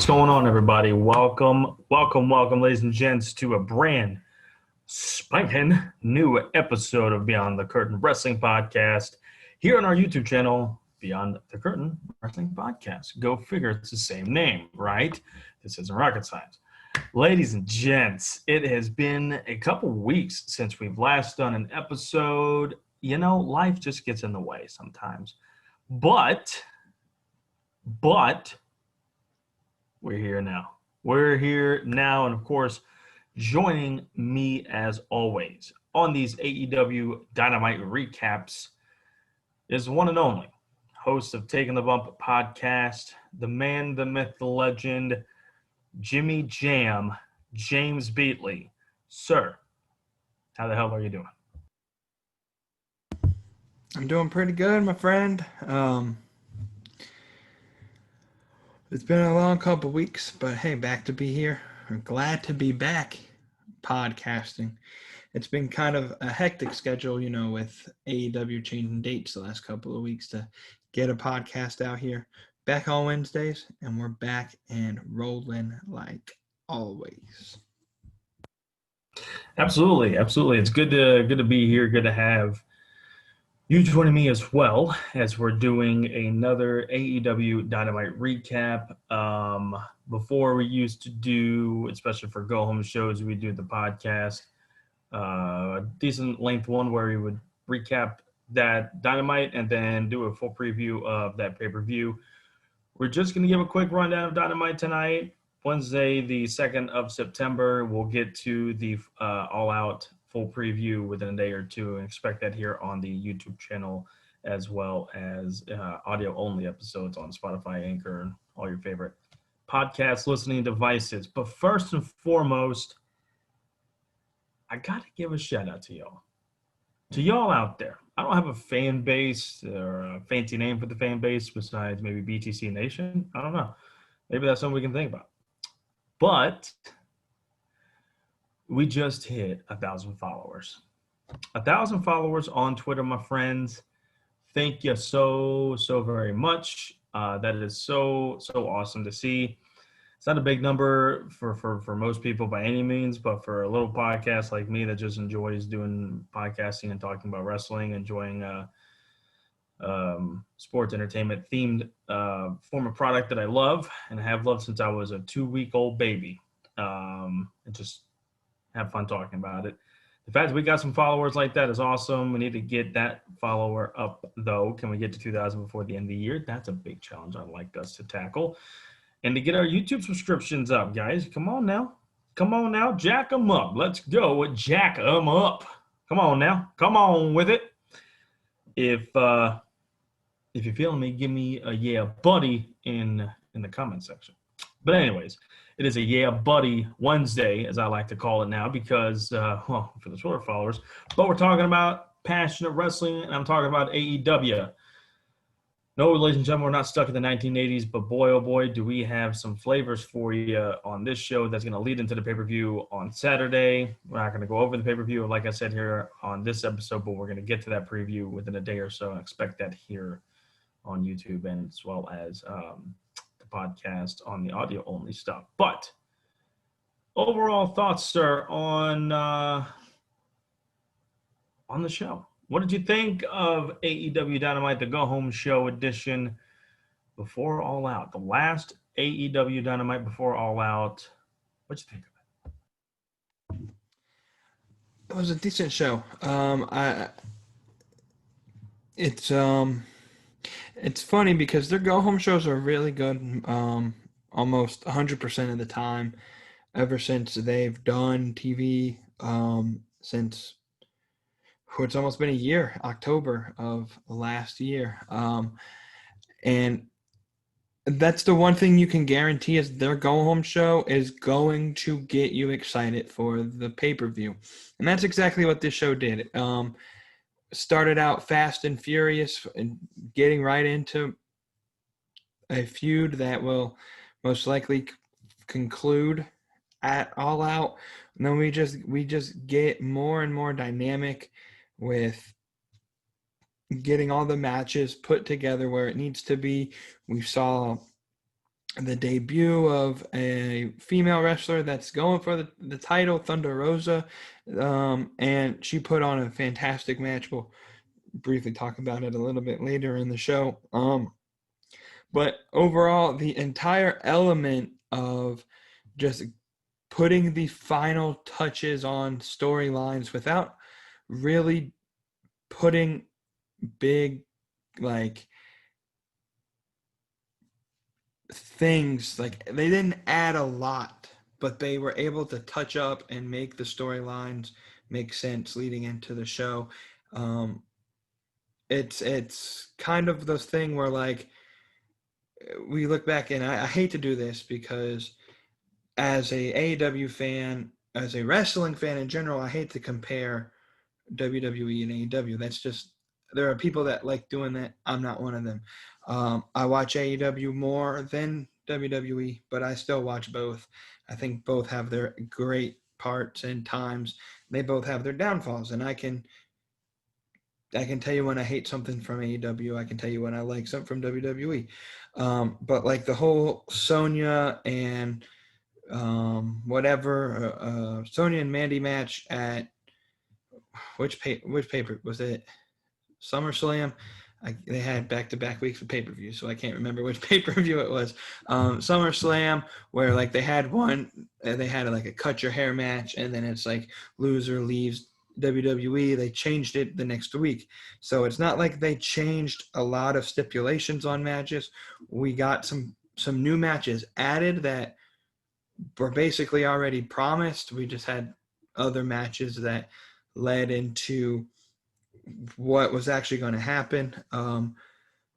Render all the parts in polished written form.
going on, everybody? Welcome, ladies and gents, to a brand spanking new episode of Beyond the Curtain Wrestling Podcast here on our YouTube channel, Beyond the Curtain Wrestling Podcast. Go figure, it's the same name, right? This isn't rocket science. Ladies and gents, it has been a couple weeks since we've last done an episode. You know, life just gets in the way sometimes. But we're here now. And of course, joining me as always on these AEW Dynamite recaps is the one and only host of Taking the Bump podcast, the man, the myth, the legend, Jimmy Jam, James Beatley. Sir, how the hell are you doing? I'm doing pretty good, my friend. It's been a long couple weeks, but hey, back to be here. I'm glad to be back podcasting. It's been kind of a hectic schedule, you know, with AEW changing dates the last couple of weeks to get a podcast out here. Back on Wednesdays, and we're back and rolling like always. Absolutely. It's good to be here. Good to have you joining me as well as we're doing another AEW Dynamite recap. Before we used to do, especially for go-home shows, we do the podcast, a decent length one where we would recap that Dynamite and then do a full preview of that pay-per-view. We're just going to give a quick rundown of Dynamite tonight. Wednesday, the 2nd of September, we'll get to the all-out full preview within a day or two, and expect that here on the YouTube channel, as well as audio-only episodes on Spotify, Anchor, and all your favorite podcast listening devices. But first and foremost, I got to give a shout-out to y'all. To y'all out there. I don't have a fan base or a fancy name for the fan base besides maybe BtC Nation. I don't know. Maybe that's something we can think about. But we just hit 1,000 followers. 1,000 followers on Twitter, my friends. Thank you so very much. That is so awesome to see. It's not a big number for most people by any means, but for a little podcast like me that just enjoys doing podcasting and talking about wrestling, enjoying sports entertainment themed form of product that I love and have loved since I was a 2-week-old baby. And just have fun talking about it. The fact that we got some followers like that is awesome. We need to get that follower up, though. Can we get to 2,000 before the end of the year? That's a big challenge I'd like us to tackle. And to get our YouTube subscriptions up, guys. Come on now. Jack them up. Let's go. Jack them up. Come on now. Come on with it. If you're feeling me, give me a yeah buddy in the comment section. But anyways, it is a Yeah Buddy Wednesday, as I like to call it now, because, for the Twitter followers, but we're talking about passionate wrestling, and I'm talking about AEW. No, ladies and gentlemen, we're not stuck in the 1980s, but boy, oh boy, do we have some flavors for you on this show that's going to lead into the pay-per-view on Saturday. We're not going to go over the pay-per-view, like I said here on this episode, but we're going to get to that preview within a day or so, and expect that here on YouTube, and as well as podcast on the audio only stuff. But overall thoughts, sir, on the show. What did you think of AEW Dynamite, the go home show edition before All Out, the last AEW Dynamite before All Out? What'd you think of it? It was a decent show. It's funny because their go-home shows are really good almost 100% of the time ever since they've done TV since it's almost been a year, October of last year. And that's the one thing you can guarantee is their go-home show is going to get you excited for the pay-per-view. And that's exactly what this show did. Started out fast and furious and getting right into a feud that will most likely conclude at All Out. And then we just get more and more dynamic with getting all the matches put together where it needs to be. We saw the debut of a female wrestler that's going for the title, Thunder Rosa, and she put on a fantastic match. We'll briefly talk about it a little bit later in the show. But overall, the entire element of just putting the final touches on storylines without really putting big, like, things, like, they didn't add a lot, but they were able to touch up and make the storylines make sense leading into the show. It's kind of the thing where, like, we look back, and I hate to do this because as a AEW fan, as a wrestling fan in general, I hate to compare WWE and AEW. That's just, there are people that like doing that. I'm not one of them. I watch AEW more than WWE, but I still watch both. I think both have their great parts and times. They both have their downfalls, and I can tell you when I hate something from AEW. I can tell you when I like something from WWE. But like the whole Sonya and Sonya and Mandy match at which paper was it? SummerSlam. They had back-to-back weeks of pay-per-view, so I can't remember which pay-per-view it was. SummerSlam, where like they had like a cut your hair match, and then it's like loser leaves WWE. They changed it the next week, so it's not like they changed a lot of stipulations on matches. We got some new matches added that were basically already promised. We just had other matches that led into what was actually going to happen.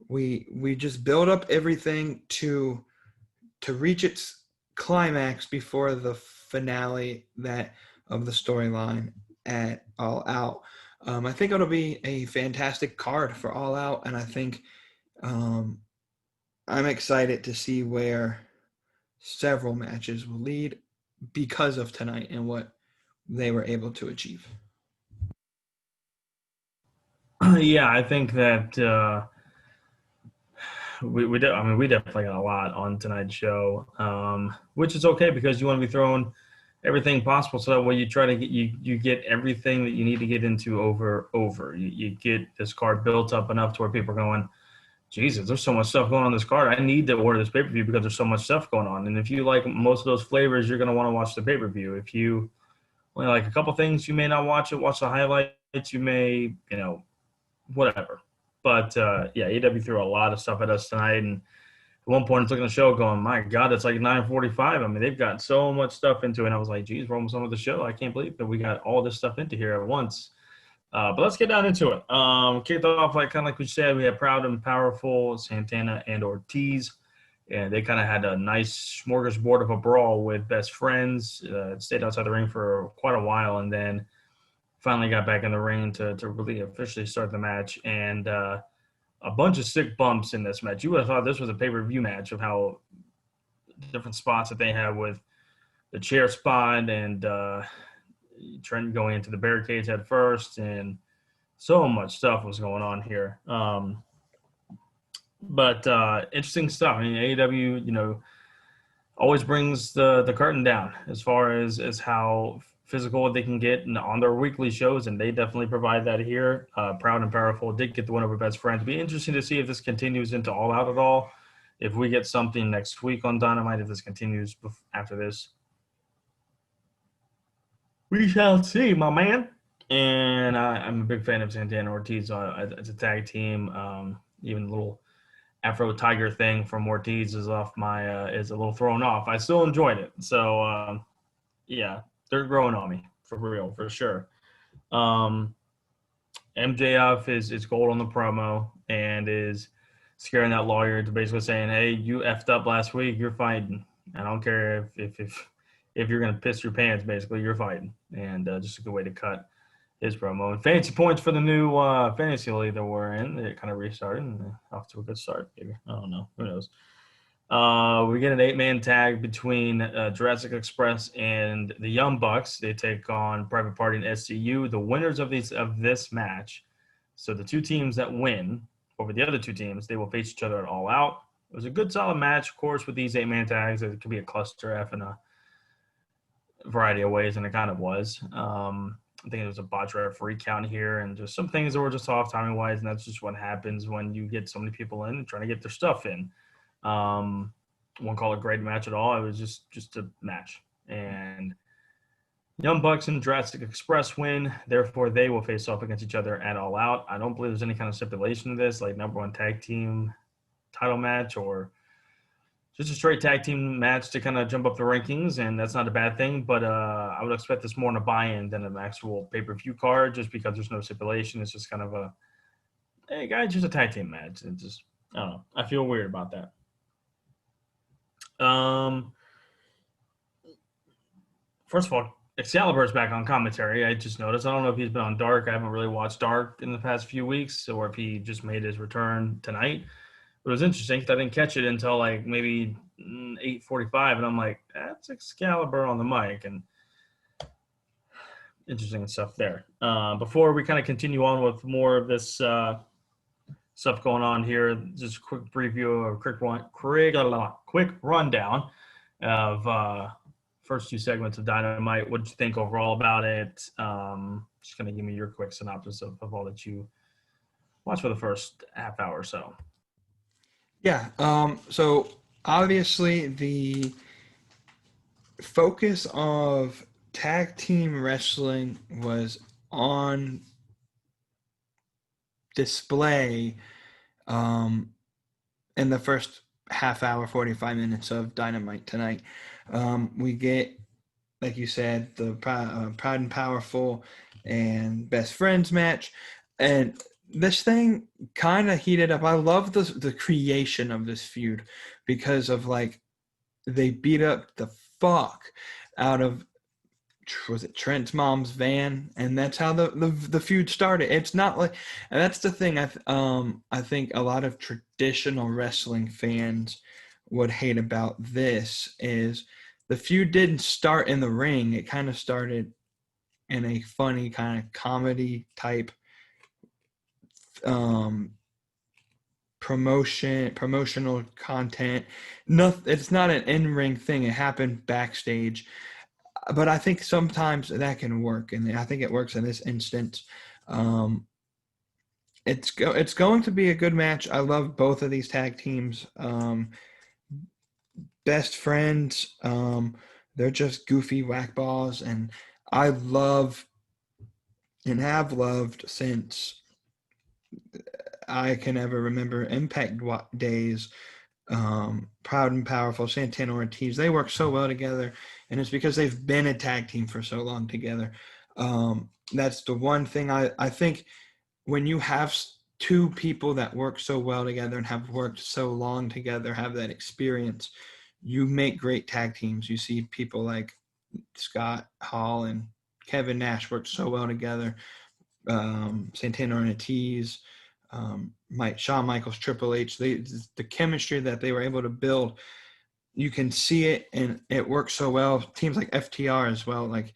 We just build up everything to reach its climax before the finale of the storyline at All Out. I think it'll be a fantastic card for All Out, and I think I'm excited to see where several matches will lead because of tonight and what they were able to achieve. Yeah, I think that we definitely got a lot on tonight's show, which is okay because you want to be throwing everything possible so that way you try to get you get everything that you need to get into over. You get this card built up enough to where people are going, Jesus, there's so much stuff going on this card. I need to order this pay-per-view because there's so much stuff going on. And if you like most of those flavors, you're going to want to watch the pay-per-view. If you only like a couple things, you may not watch it. Watch the highlights. You may, whatever. But, yeah, AEW threw a lot of stuff at us tonight. And at one point, I was looking at the show going, my God, it's like 9:45. I mean, they've got so much stuff into it. And I was like, geez, we're almost done with the show. I can't believe that we got all this stuff into here at once. But let's get down into it. Kicked off like we said, we had Proud and Powerful, Santana and Ortiz. And they kind of had a nice smorgasbord of a brawl with best friends. Stayed outside the ring for quite a while and then finally got back in the ring to really officially start the match. And a bunch of sick bumps in this match. You would have thought this was a pay-per-view match of how different spots that they had with the chair spot and Trent going into the barricades at first, and so much stuff was going on here. But interesting stuff. I mean, AEW, always brings the curtain down as far as how physical they can get on their weekly shows, and they definitely provide that here. Proud and Powerful did get the win over Best Friends. It'd be interesting to see if this continues into All Out at all. If we get something next week on Dynamite, if this continues after this. We shall see, my man. And I'm a big fan of Santana Ortiz as a tag team. Even the little Afro Tiger thing from Ortiz is is a little thrown off. I still enjoyed it. So, yeah, they're growing on me for real, for sure. MJF is gold on the promo and is scaring that lawyer to basically saying, hey, you effed up last week. You're fighting. I don't care if you're going to piss your pants, basically, you're fighting. And just a good way to cut his promo. And fancy points for the new fantasy league that we're in. It kind of restarted and off to a good start, maybe. I don't know. Who knows? We get an 8-man tag between Jurassic Express and the Young Bucks. They take on Private Party and SCU. The winners of this match, so the two teams that win over the other two teams, they will face each other at All Out. it was a good solid match, of course, with these 8-man tags. It could be a cluster F in a variety of ways, and it kind of was. I think it was a botch referee count here, and just some things that were just off timing wise, and that's just what happens when you get so many people in and trying to get their stuff in. Won't call it a great match at all. It was just a match, and Young Bucks and Jurassic Express win. Therefore, they will face off against each other at All Out. I don't believe there's any kind of stipulation to this, like number one tag team title match or just a straight tag team match to kind of jump up the rankings, and that's not a bad thing. But I would expect this more in a buy-in than an actual pay-per-view card, just because there's no stipulation. It's just kind of a, hey guys, just a tag team match. It just, I don't know. I feel weird about that. First of all, Excalibur's back on commentary. I just noticed. I don't know if he's been on Dark. I haven't really watched Dark in the past few weeks, or if he just made his return tonight. But it was interesting because I didn't catch it until like maybe 8:45, and I'm like, that's Excalibur on the mic, and interesting stuff there. Before we kind of continue on with more of this stuff going on here, just a quick preview or quick rundown of first two segments of Dynamite. What did you think overall about it? Just kind of give me your quick synopsis of all that you watched for the first half hour or so. Yeah. So obviously the focus of tag team wrestling was on display in the first half hour, 45 minutes of Dynamite tonight. We get, like you said, the Proud and Powerful and Best Friends match. And this thing kind of heated up. I love the creation of this feud because of, like, they beat up the fuck out of, was it Trent's mom's van, and that's how the feud started. It's not like, and that's the thing. I think a lot of traditional wrestling fans would hate about this is the feud didn't start in the ring. It kind of started in a funny kind of comedy type promotional content. It's not an in-ring thing. It happened backstage. But I think sometimes that can work, and I think it works in this instance. It's going to be a good match. I love both of these tag teams. Best Friends, they're just goofy whackballs, and I love and have loved since I can ever remember Impact days. Proud and Powerful, Santana Ortiz, they work so well together, and it's because they've been a tag team for so long together. That's the one thing I think when you have two people that work so well together and have worked so long together, have that experience, you make great tag teams. You see people like Scott Hall and Kevin Nash work so well together. Santana Ortiz, Shawn Michaels, Triple H, the chemistry that they were able to build, you can see it, and it works so well. Teams like FTR as well, like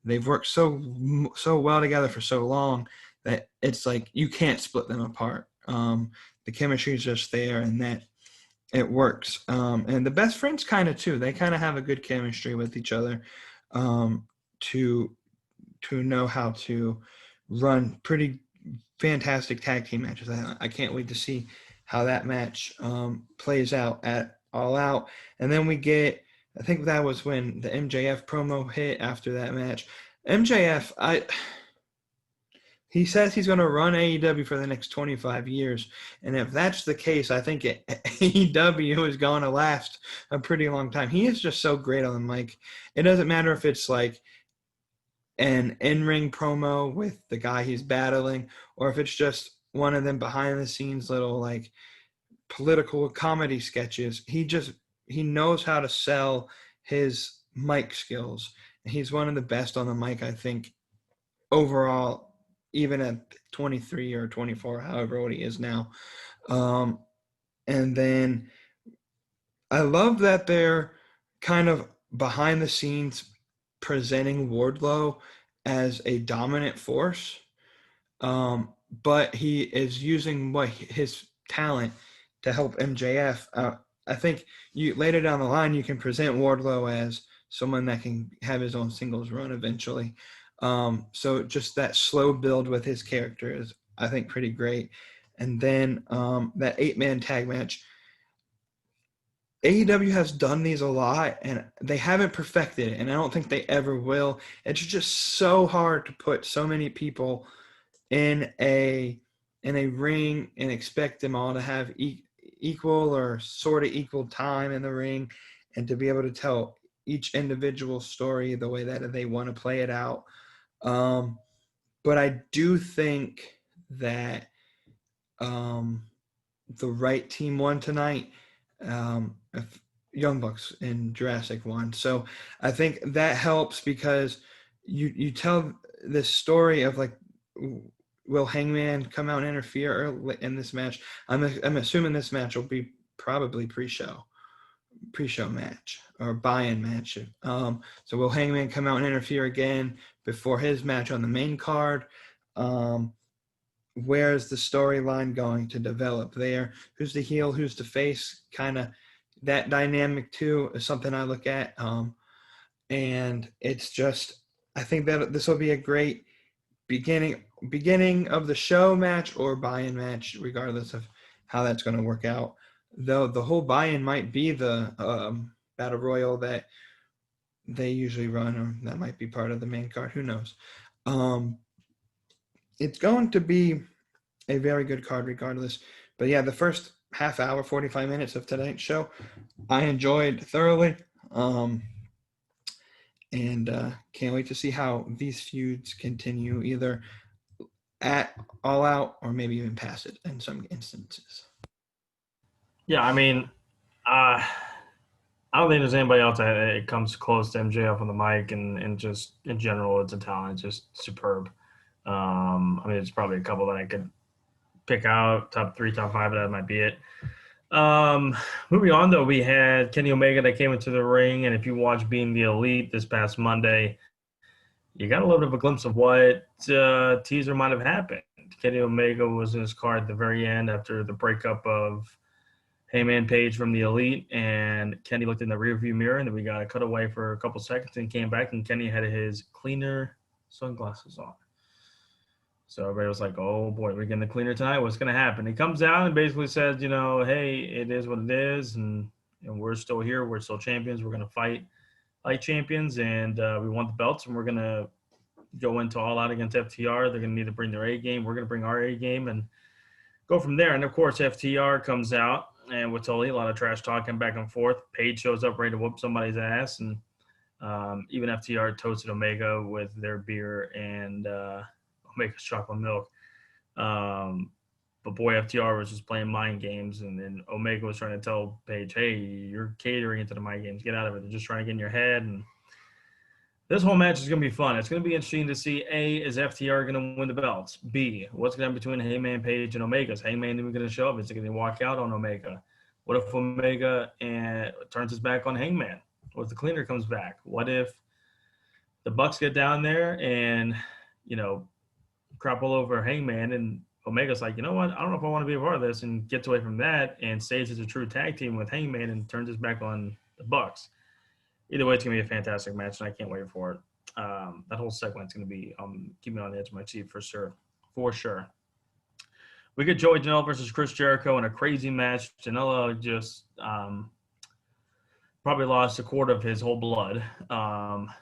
they've worked so well together for so long that it's like you can't split them apart. The chemistry is just there, and that it works. And the Best Friends kind of too. They kind of have a good chemistry with each other to know how to run pretty fantastic tag team matches. I can't wait to see how that match plays out at All Out. And then we get, I think that was when the MJF promo hit after that match. MJF, he says he's going to run AEW for the next 25 years. And if that's the case, I think AEW is going to last a pretty long time. He is just so great on the mic. It doesn't matter if it's like an in-ring promo with the guy he's battling, or if it's just one of them behind-the-scenes little like political comedy sketches. He knows how to sell his mic skills. He's one of the best on the mic, I think, overall, even at 23 or 24, however old he is now. And then I love that they're kind of behind the scenes presenting Wardlow as a dominant force, but he is using his talent to help MJF. I think you later down the line you can present Wardlow as someone that can have his own singles run eventually. So just that slow build with his character is, I think, pretty great. And then that 8-man tag match. AEW has done these a lot, and they haven't perfected it, and I don't think they ever will. It's just so hard to put so many people in a ring and expect them all to have equal or sort of equal time in the ring, and to be able to tell each individual story the way that they want to play it out. But I do think that the right team won tonight. If Young Bucks and Jurassic won, so I think that helps because you tell this story of like, will Hangman come out and interfere in this match? I'm assuming this match will be probably pre-show match or buy-in match. So will Hangman come out and interfere again before his match on the main card? Where's the storyline going to develop there? Who's the heel? Who's the face? Kind of that dynamic too is something I look at. And it's just, I think that this will be a great beginning of the show match or buy-in match, regardless of how that's going to work out. Though the whole buy-in might be the battle royal that they usually run, or that might be part of the main card. Who knows? It's going to be a very good card regardless. But yeah, the first half hour, 45 minutes of tonight's show, I enjoyed thoroughly. And can't wait to see how these feuds continue, either at All Out or maybe even past it in some instances. Yeah, I mean, I don't think there's anybody else that comes close to MJF on the mic, and just in general, it's a talent, just superb. I mean, it's probably a couple that I could pick out, top 3, top 5, that might be it. Moving on, though, we had Kenny Omega that came into the ring, and if you watch Being the Elite this past Monday, you got a little bit of a glimpse of what teaser might have happened. Kenny Omega was in his car at the very end after the breakup of Heyman Page from the Elite, and Kenny looked in the rearview mirror, and then we got a cutaway for a couple seconds and came back, and Kenny had his cleaner sunglasses on. So everybody was like, oh, boy, we're getting the cleaner tonight. What's going to happen? He comes out and basically says, hey, it is what it is, and we're still here. We're still champions. We're going to fight like champions, and we want the belts, and we're going to go into all out against FTR. They're going to need to bring their A game. We're going to bring our A game and go from there. And, of course, FTR comes out, and with Tully, a lot of trash talking back and forth. Paige shows up ready to whoop somebody's ass, and even FTR toasted Omega with their beer and Omega's chocolate milk. But boy, FTR was just playing mind games, and then Omega was trying to tell Paige, hey, you're catering into the mind games. Get out of it. They're just trying to get in your head. And this whole match is going to be fun. It's going to be interesting to see, A, is FTR going to win the belts? B, what's going to happen between Heyman Page and Omega? Is Heyman even going to show up? Is he going to walk out on Omega? What if Omega turns his back on Hangman? What if the cleaner comes back? What if the Bucks get down there and, crap all over Hangman, and Omega's like, you know what? I don't know if I want to be a part of this, and gets away from that and stays as a true tag team with Hangman and turns his back on the Bucks. Either way, it's going to be a fantastic match, and I can't wait for it. That whole segment's going to be keep me on the edge of my seat for sure. For sure. We get Joey Janela versus Chris Jericho in a crazy match. Janela just probably lost a quart of his whole blood.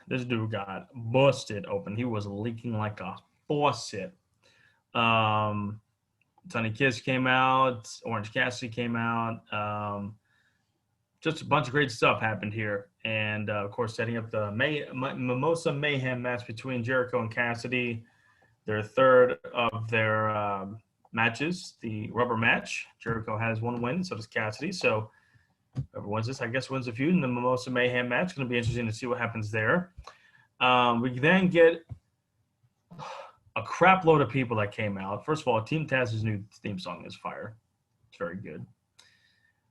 This dude got busted open. He was leaking like a faucet. Sonny Kiss came out. Orange Cassidy came out. Just a bunch of great stuff happened here. And, of course, setting up the Mimosa Mayhem match between Jericho and Cassidy, their third of their matches, the rubber match. Jericho has one win, so does Cassidy. So whoever wins this, I guess, wins the feud in the Mimosa Mayhem match. It's going to be interesting to see what happens there. We then get a crap load of people that came out. First of all, Team Taz's new theme song is fire. It's very good.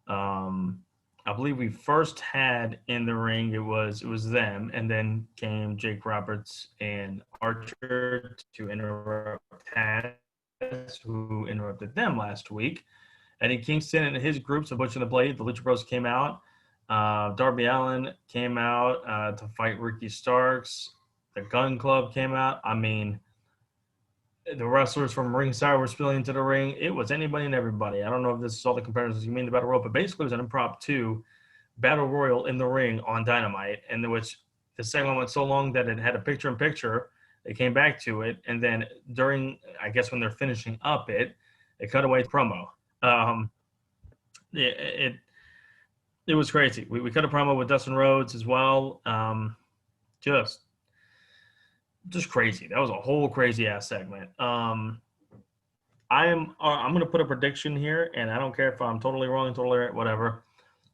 I believe we first had in the ring, it was them, and then came Jake Roberts and Archer to interrupt Taz, who interrupted them last week. Eddie Kingston and his groups of Butcher and the Blade, the Lucha Bros, came out. Darby Allin came out to fight Ricky Starks. The Gun Club came out. I mean, the wrestlers from ringside were spilling into the ring. It was anybody and everybody. I don't know if this is all the comparisons you mean to Battle Royal, but basically it was an impromptu Battle Royal in the ring on Dynamite, and which the segment went so long that it had a picture-in-picture. They came back to it, and then during, I guess, when they're finishing up it, they cut away promo. It was crazy. We cut a promo with Dustin Rhodes as well. Just crazy. That was a whole crazy ass segment. I'm going to put a prediction here, and I don't care if I'm totally wrong, totally right, whatever.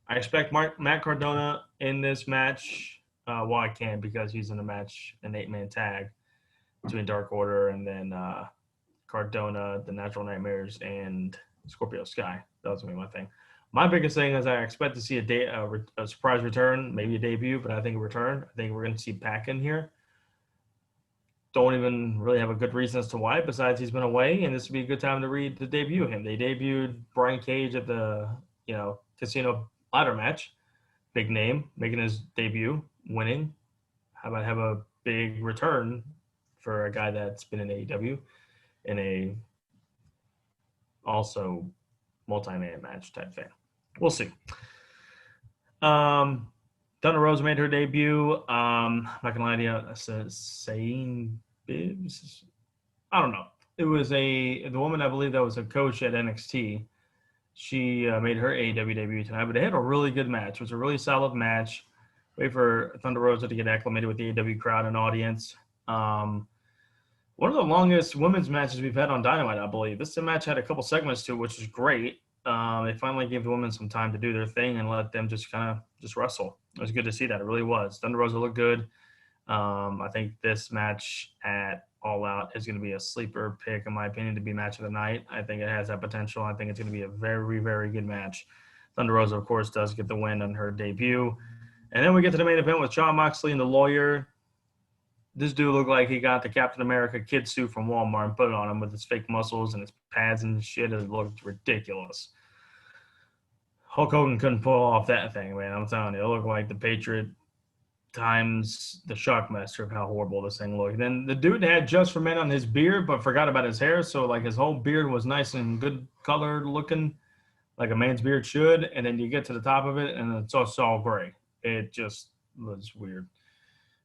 I expect Matt Cardona in this match. Well, I can because he's in a match, an 8-man tag between Dark Order and then Cardona, the Natural Nightmares, and Scorpio Sky. That was going to be my thing. My biggest thing is I expect to see a surprise return, maybe a debut, but I think a return. I think we're going to see Takin here. Don't even really have a good reason as to why, besides he's been away, and this would be a good time to debut him. They debuted Brian Cage at the Casino ladder match. Big name, making his debut, winning. How about have a big return for a guy that's been in AEW in a also multi-man match type thing? We'll see. Thunder Rose made her debut. I'm not gonna lie to you, saying Bibbs. I don't know. It was the woman I believe that was a coach at NXT. She made her AEW debut tonight, but they had a really good match. It was a really solid match. Wait for Thunder Rosa to get acclimated with the AEW crowd and audience. One of the longest women's matches we've had on Dynamite, I believe. This match had a couple segments to it, which is great. They finally gave the women some time to do their thing and let them just wrestle. It was good to see that. It really was. Thunder Rosa looked good. I think this match at All Out is going to be a sleeper pick, in my opinion, to be match of the night. I think it has that potential. I think it's going to be a very, very good match. Thunder Rosa, of course, does get the win on her debut. And then we get to the main event with Jon Moxley and the Lawyer. This dude looked like he got the Captain America kid suit from Walmart and put it on him with his fake muscles and his pads and shit. It looked ridiculous. Hulk Hogan couldn't pull off that thing, man. I'm telling you, it looked like the Patriot times the Shockmaster of how horrible this thing looked. Then the dude had Just for Men on his beard, but forgot about his hair. So like his whole beard was nice and good colored looking, like a man's beard should. And then you get to the top of it, and it's all gray. It just was weird.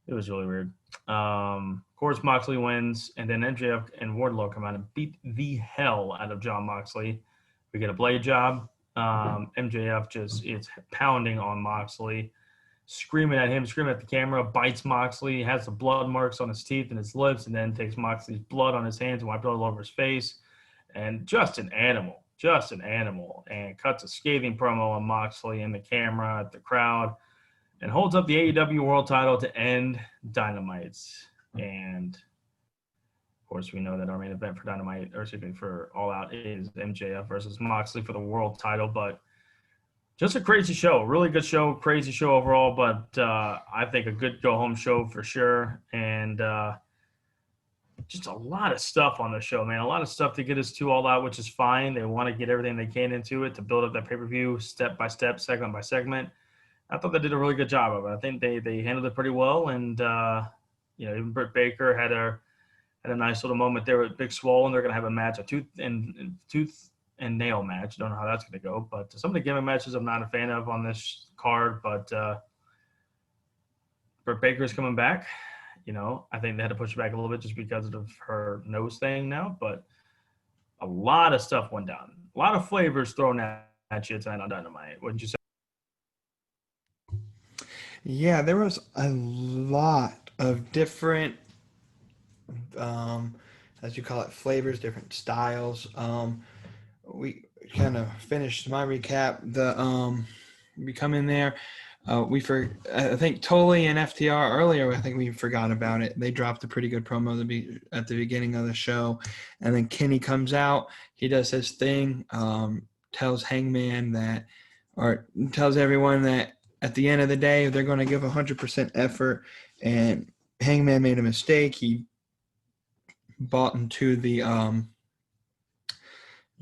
It was really weird. Of course, Moxley wins, and then MJF and Wardlow come out and beat the hell out of Jon Moxley. We get a blade job. MJF just is pounding on Moxley, screaming at him, screaming at the camera, bites Moxley, has the blood marks on his teeth and his lips, and then takes Moxley's blood on his hands and wipes it all over his face. And just an animal, and cuts a scathing promo on Moxley and the camera at the crowd, and holds up the AEW World Title to end Dynamites. And of course, we know that our main event for Dynamite, or excuse me, for All Out is MJF versus Moxley for the World Title. But just a crazy show, really good show, crazy show overall. But I think a good go-home show for sure. And just a lot of stuff on the show, man. A lot of stuff to get us to All Out, which is fine. They want to get everything they can into it to build up that pay-per-view step by step, segment by segment. I thought they did a really good job of it. I think they handled it pretty well. And, even Britt Baker had a nice little moment there with Big Swole, and they're going to have a match, a tooth and nail match. Don't know how that's going to go. But some of the gimmick matches I'm not a fan of on this card. But Britt Baker is coming back. I think they had to push it back a little bit just because of her nose thing now. But a lot of stuff went down. A lot of flavors thrown at you tonight on Dynamite. Wouldn't you say? Yeah, there was a lot of different, as you call it, flavors, different styles. We kind of finished my recap. We come in there. I think Tully and FTR earlier, I think we forgot about it. They dropped a pretty good promo at the beginning of the show. And then Kenny comes out. He does his thing, tells Hangman tells everyone that at the end of the day, they're going to give 100% effort. And Hangman made a mistake. He bought into the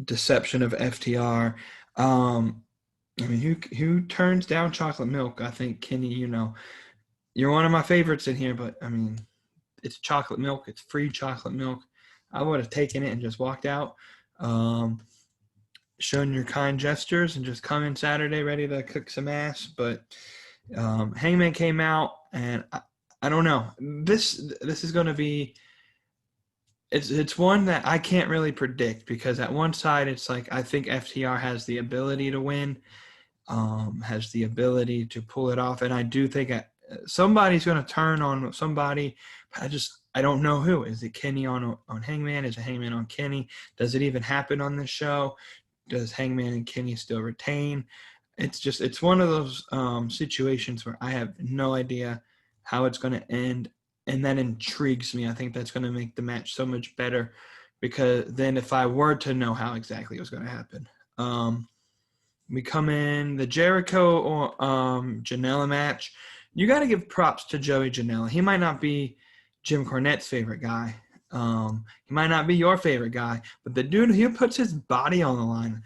deception of FTR. I mean, who turns down chocolate milk? I think, Kenny, you're one of my favorites in here, but I mean, it's chocolate milk. It's free chocolate milk. I would have taken it and just walked out, shown your kind gestures, and just come in Saturday ready to cook some ass. But Hangman came out, and I don't know. This is going to be. It's one that I can't really predict, because at one side it's like I think FTR has the ability to win, has the ability to pull it off, and I do think somebody's going to turn on somebody. I don't know who. Is it Kenny on Hangman? Is it Hangman on Kenny? Does it even happen on this show? Does Hangman and Kenny still retain? It's one of those situations where I have no idea how it's going to end. And that intrigues me. I think that's going to make the match so much better, because then if I were to know how exactly it was going to happen. We come in the Jericho or Janela match. You got to give props to Joey Janela. He might not be Jim Cornette's favorite guy. He might not be your favorite guy, but the dude, he puts his body on the line.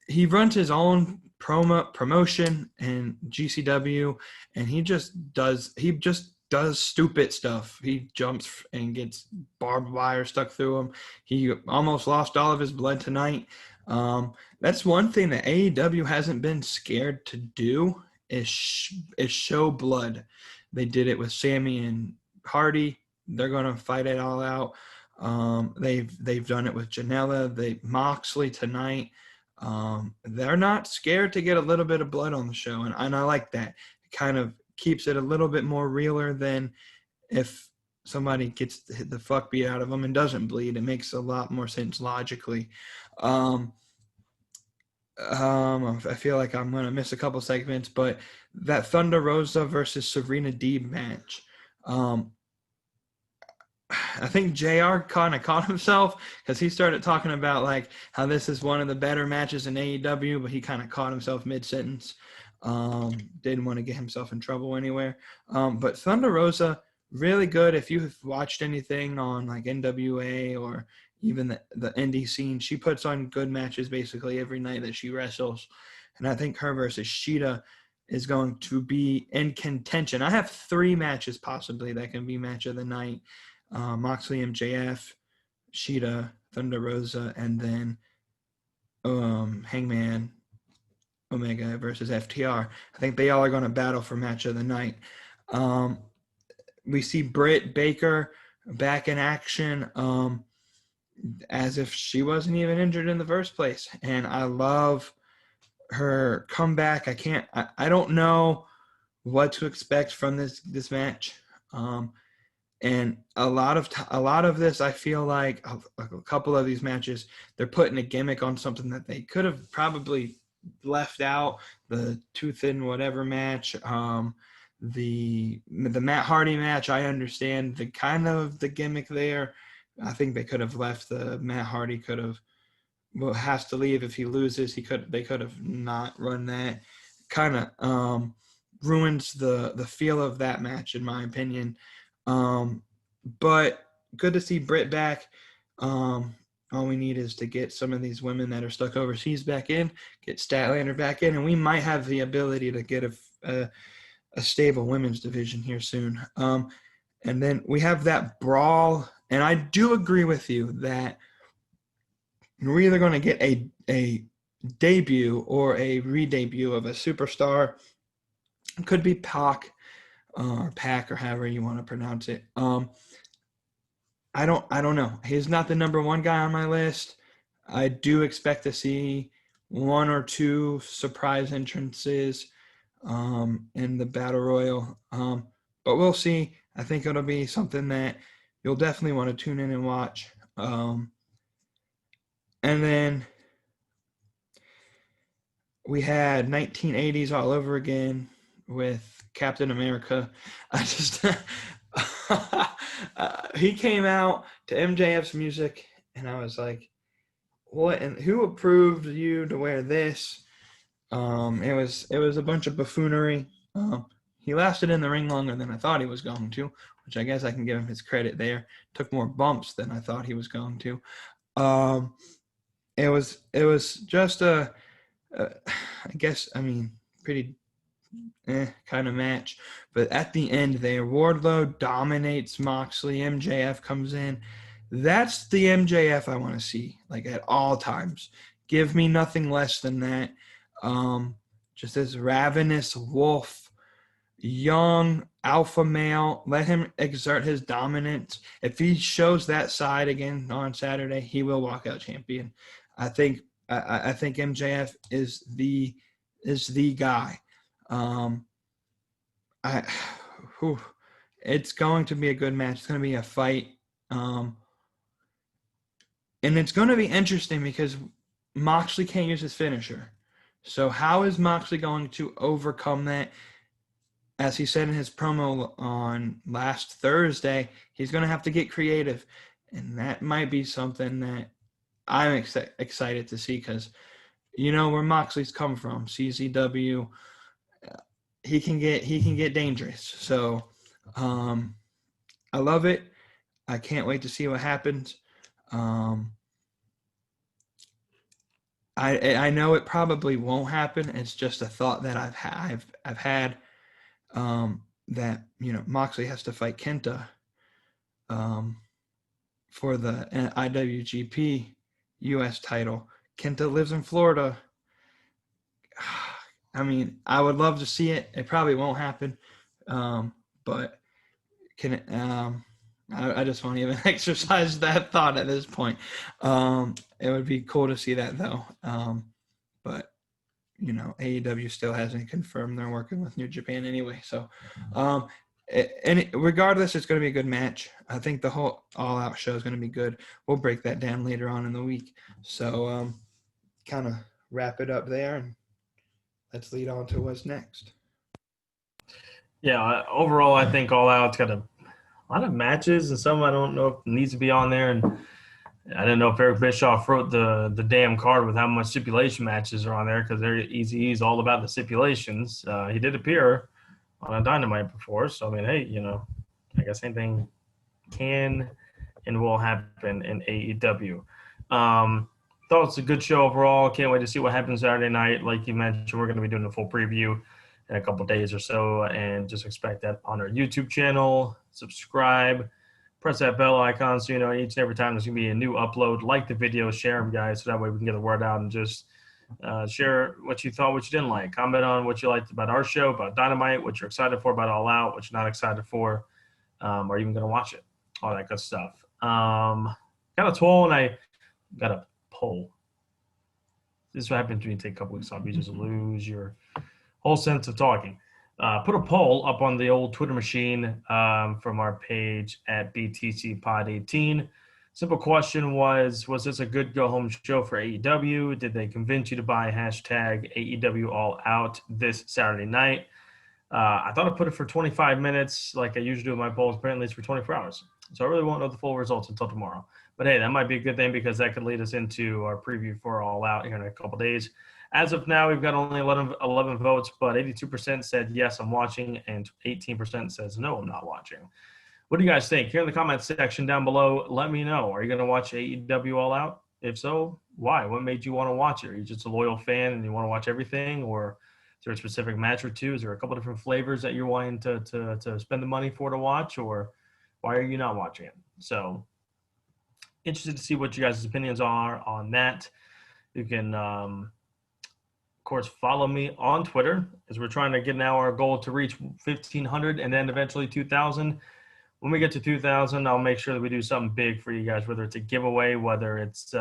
He runs his own promotion in GCW, and he just does stupid stuff. He jumps and gets barbed wire stuck through him. He almost lost all of his blood tonight. That's one thing that AEW hasn't been scared to do, is show blood. They did it with Sammy and Hardy. They're gonna fight it all out. They've done it with Janela. Moxley tonight. They're not scared to get a little bit of blood on the show, and I like that. It kind of keeps it a little bit more realer than if somebody gets the fuck beat out of them and doesn't bleed. It makes a lot more sense logically. I feel like I'm going to miss a couple segments, but that Thunder Rosa versus Serena Deeb match, I think JR kind of caught himself, because he started talking about like how this is one of the better matches in AEW, but he kind of caught himself mid-sentence. Didn't want to get himself in trouble anywhere. But Thunder Rosa, really good. If you've watched anything on like NWA or even the indie scene, she puts on good matches basically every night that she wrestles. And I think her versus Sheeta is going to be in contention. I have 3 matches possibly that can be match of the night. Moxley MJF, Sheeta, Thunder Rosa, and then Hangman Omega versus FTR. I think they all are going to battle for match of the night. We see Britt Baker back in action, as if she wasn't even injured in the first place. And I love her comeback. I don't know what to expect from this match. And a lot of this, I feel like a couple of these matches, they're putting a gimmick on something that they could have probably left out. The Tooth and whatever match, the Matt Hardy match, I understand the gimmick there. I think they could have left the Matt Hardy has to leave if he loses. They could have not run that. Kind of ruins the feel of that match, in my opinion. But good to see Britt back. All we need is to get some of these women that are stuck overseas back in, get Statlander back in, and we might have the ability to get a stable women's division here soon. And then we have that brawl, and I do agree with you that we're either going to get a debut or a re-debut of a superstar. It could be Pac or Pac, or however you want to pronounce it. I don't know. He's not the number 1 guy on my list. I do expect to see 1 or 2 surprise entrances in the Battle Royal. But we'll see. I think it'll be something that you'll definitely want to tune in and watch. And then we had 1980s all over again with Captain America. He came out to MJF's music, and I was like, what? And who approved you to wear this? It was a bunch of buffoonery. He lasted in the ring longer than I thought he was going to, which I guess I can give him his credit there. Took more bumps than I thought he was going to. It was just I guess, I mean, pretty kind of match. But at the end there, Wardlow dominates Moxley. MJF comes in. That's the MJF I want to see, like at all times. Give me nothing less than that. Just this ravenous wolf, young alpha male. Let him exert his dominance. If he shows that side again on Saturday, he will walk out champion. I think MJF is the guy. I, whew, it's going to be a good match. It's going to be a fight. And it's going to be interesting because Moxley can't use his finisher. So how is Moxley going to overcome that? As he said in his promo on last Thursday, he's going to have to get creative. And that might be something that I'm excited to see because you know where Moxley's come from, CZW. He can get dangerous. So I love it. I can't wait to see what happens. I know it probably won't happen. It's just a thought that I've had that Moxley has to fight Kenta for the IWGP US title. Kenta lives in Florida. I mean, I would love to see it. It probably won't happen, but can it? I just won't even exercise that thought at this point. It would be cool to see that though. But AEW still hasn't confirmed they're working with New Japan anyway. So, regardless, it's going to be a good match. I think the whole All Out show is going to be good. We'll break that down later on in the week. So, kind of wrap it up there and let's lead on to what's next. Yeah, overall, I think All Out's got a lot of matches, and some I don't know if needs to be on there. And I didn't know if Eric Bischoff wrote the damn card with how much stipulation matches are on there because they're Eazy-E's all about the stipulations. He did appear on a Dynamite before, so I mean, hey, I guess anything can and will happen in AEW. Thought it's a good show overall. Can't wait to see what happens Saturday night. Like you mentioned, we're going to be doing a full preview in a couple days or so, and just expect that on our YouTube channel. Subscribe, press that bell icon so each and every time there's going to be a new upload. Like the video, share them, guys, so that way we can get the word out and just share what you thought, what you didn't like. Comment on what you liked about our show, about Dynamite, what you're excited for about All Out, what you're not excited for, or even going to watch it, all that good stuff. Got a toll, and I got a poll. This is what happens when you take a couple weeks off. You just lose your whole sense of talking. Put a poll up on the old Twitter machine from our page at BtC Pod 18. Simple question was this a good go-home show for AEW? Did they convince you to buy hashtag AEW All Out this Saturday night? I thought I put it for 25 minutes like I usually do with my polls. Apparently it's for 24 hours. So I really won't know the full results until tomorrow. But hey, that might be a good thing because that could lead us into our preview for All Out here in a couple days. As of now, we've got only 11 votes, but 82% said yes, I'm watching, and 18% says no, I'm not watching. What do you guys think? Here in the comment section down below, let me know. Are you going to watch AEW All Out? If so, why? What made you want to watch it? Are you just a loyal fan and you want to watch everything? Or is there a specific match or two? Is there a couple different flavors that you're wanting to spend the money for to watch? Or why are you not watching it? So interested to see what you guys' opinions are on that. You can, of course, follow me on Twitter as we're trying to get now our goal to reach 1,500 and then eventually 2,000. When we get to 2,000, I'll make sure that we do something big for you guys, whether it's a giveaway, whether it's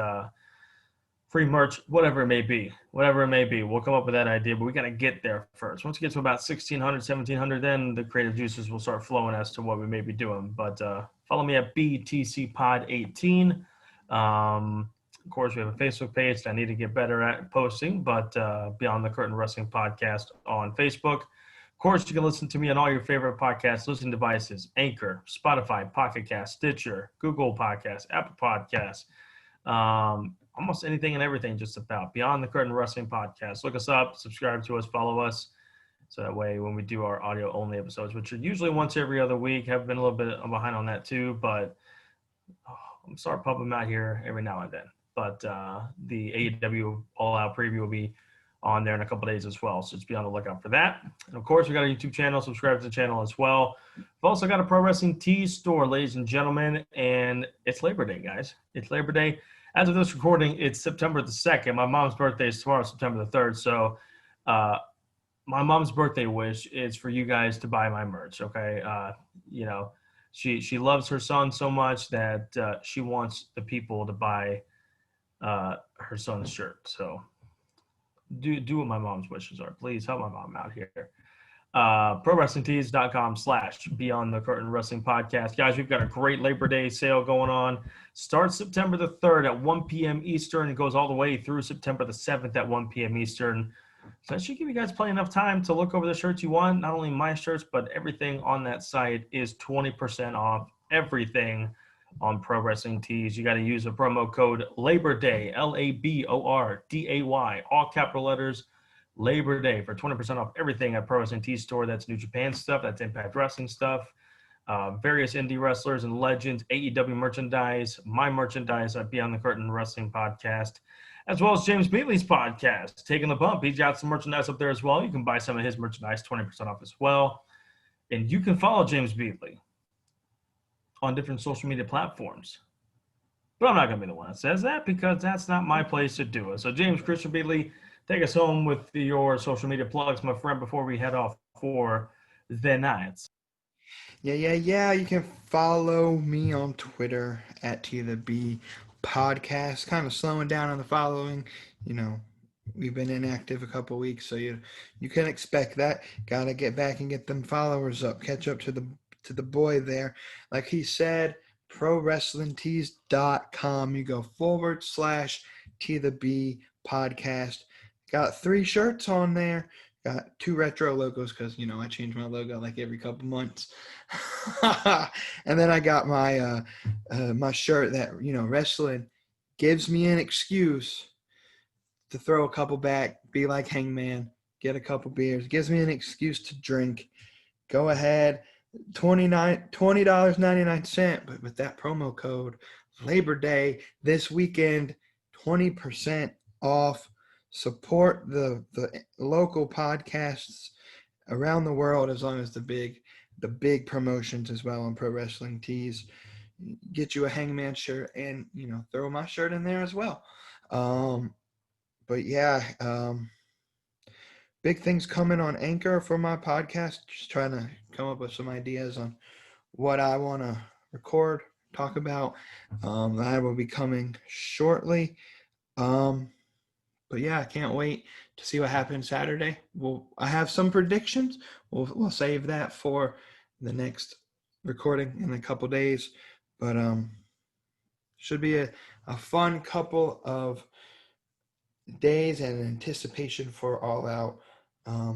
free merch, whatever it may be. We'll come up with that idea, but we got to get there first. Once we get to about 1,600, 1,700, then the creative juices will start flowing as to what we may be doing. But follow me at BtC Pod 18. Of course, we have a Facebook page that I need to get better at posting, but Beyond the Curtain Wrestling Podcast on Facebook. Of course, you can listen to me on all your favorite podcast listening devices: Anchor, Spotify, Pocket Cast, Stitcher, Google Podcasts, Apple Podcasts, almost anything and everything just about. Beyond the Curtain Wrestling Podcast. Look us up, subscribe to us, follow us, so that way when we do our audio-only episodes, which are usually once every other week, have been a little bit behind on that too, but start pumping them out here every now and then. But the AEW All Out preview will be on there in a couple days as well. So just be on the lookout for that. And of course, we got a YouTube channel. Subscribe to the channel as well. We've also got a Pro Wrestling Tees store, ladies and gentlemen. And it's Labor Day, guys. It's Labor Day. As of this recording, it's September the 2nd. My mom's birthday is tomorrow, September the 3rd. So my mom's birthday wish is for you guys to buy my merch, okay? She loves her son so much that she wants the people to buy her son's shirt. So do what my mom's wishes are. Please help my mom out here. ProWrestlingTees.com/Beyond the Curtain Wrestling Podcast. Guys, we've got a great Labor Day sale going on. Starts September the 3rd at 1 p.m. Eastern. It goes all the way through September the 7th at 1 p.m. Eastern. So that should give you guys plenty enough time to look over the shirts you want. Not only my shirts, but everything on that site is 20% off everything on Pro Wrestling Tees. You got to use a promo code Labor Day, LABORDAY, all capital letters, Labor Day, for 20% off everything at Pro Wrestling Tees Store. That's New Japan stuff. That's Impact Wrestling stuff. Various indie wrestlers and legends, AEW merchandise, my merchandise at Beyond the Curtain Wrestling Podcast, as well as James Beatley's podcast, Taking the Bump. He's got some merchandise up there as well. You can buy some of his merchandise, 20% off as well. And you can follow James Beatley on different social media platforms. But I'm not going to be the one that says that because that's not my place to do it. So James Christian Beatley, take us home with your social media plugs, my friend, before we head off for the night. Yeah. You can follow me on Twitter at @TheB Podcast. Kind of slowing down on the following. We've been inactive a couple weeks, so you can expect that. Got to get back and get them followers up. Catch up to the boy there. Like he said, ProWrestlingTees.com. You go /TheB Podcast. Got 3 shirts on there. Got 2 retro logos because, I change my logo like every couple months. And then I got my my shirt that, wrestling gives me an excuse to throw a couple back, be like Hangman, get a couple beers, gives me an excuse to drink. Go ahead, $20.99, but with that promo code, Labor Day, this weekend, 20% off. Support the local podcasts around the world, as long as the big promotions as well on Pro Wrestling Tees. Get you a Hangman shirt and throw my shirt in there as well. But yeah, big things coming on Anchor for my podcast. Just trying to come up with some ideas on what I want to record, talk about. That will be coming shortly. But yeah, I can't wait to see what happens Saturday. I have some predictions. We'll save that for the next recording in a couple days. But should be a fun couple of days and anticipation for All Out.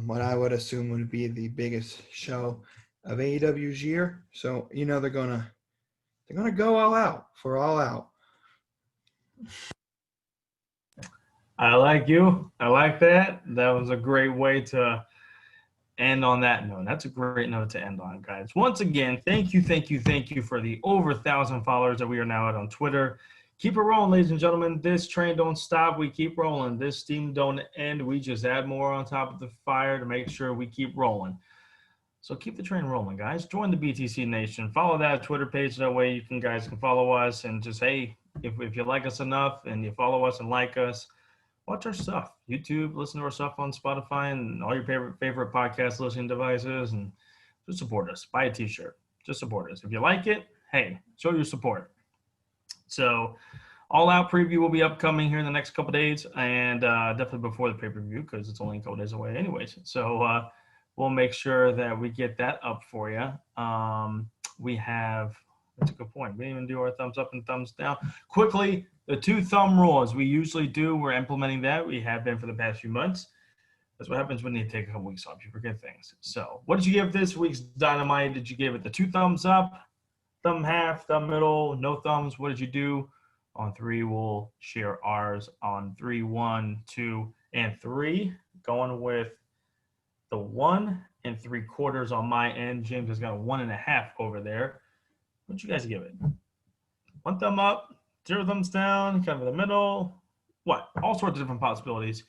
What I would assume would be the biggest show of AEW's year. So they're gonna go all out for All Out. I like you. I like that. That was a great way to end on that note. That's a great note to end on, guys. Once again, thank you for the over 1,000 followers that we are now at on Twitter. Keep it rolling, ladies and gentlemen. This train don't stop. We keep rolling. This steam don't end. We just add more on top of the fire to make sure we keep rolling. So keep the train rolling, guys. Join the BTC Nation. Follow that Twitter page. That way you guys can follow us and just, hey, if you like us enough and you follow us and like us, watch our stuff. YouTube, listen to our stuff on Spotify and all your favorite podcast listening devices, and just support us. Buy a t-shirt. Just support us. If you like it, hey, show your support. So All Out preview will be upcoming here in the next couple of days, and definitely before the pay-per-view because it's only a couple days away anyways. So we'll make sure that we get that up for you. We have – that's a good point. We didn't even do our thumbs up and thumbs down. Quickly, the 2-thumb rule, as we usually do, we're implementing that. We have been for the past few months. That's what happens when you take a couple weeks off. You forget things. So what did you give this week's Dynamite? Did you give it the 2 thumbs up, thumb half, thumb middle, no thumbs? What did you do? On 3, we'll share ours on 3, 1, 2, and 3. Going with the 1 3/4 on my end. James has got a 1.5 over there. What'd you guys give it? one thumb up, 0 thumbs down, kind of in the middle. What? All sorts of different possibilities.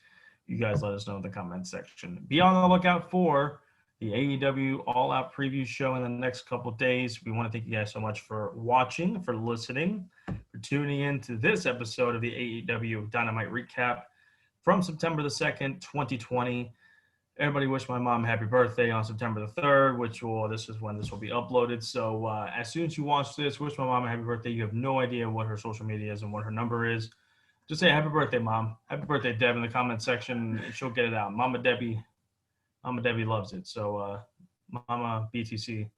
You guys let us know in the comment section. Be on the lookout for the AEW All Out preview show in the next couple of days. We want to thank you guys so much for watching, for listening, for tuning in to this episode of the AEW Dynamite Recap from September the 2nd, 2020. Everybody wish my mom happy birthday on September the 3rd, this is when this will be uploaded. So as soon as you watch this, wish my mom a happy birthday. You have no idea what her social media is and what her number is. Just say happy birthday, Mom. Happy birthday, Deb, in the comment section. And she'll get it out. Mama Debbie loves it. So Mama BtC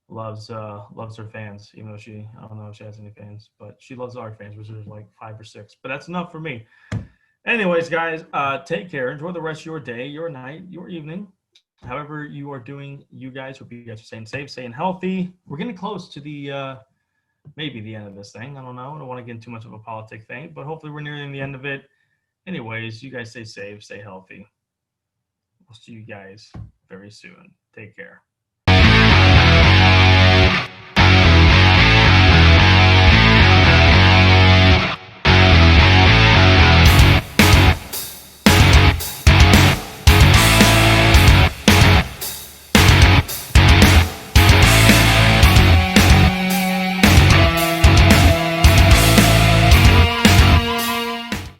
loves her fans, even though I don't know if she has any fans, but she loves our fans, which is like 5 or 6. But that's enough for me. Anyways, guys, take care. Enjoy the rest of your day, your night, your evening. However you are doing, you guys, hope you guys are staying safe, staying healthy. We're getting close to the maybe the end of this thing. I don't know. I don't want to get into too much of a politic thing, but hopefully we're nearing the end of it. Anyways, you guys stay safe, stay healthy. We'll see you guys very soon. Take care.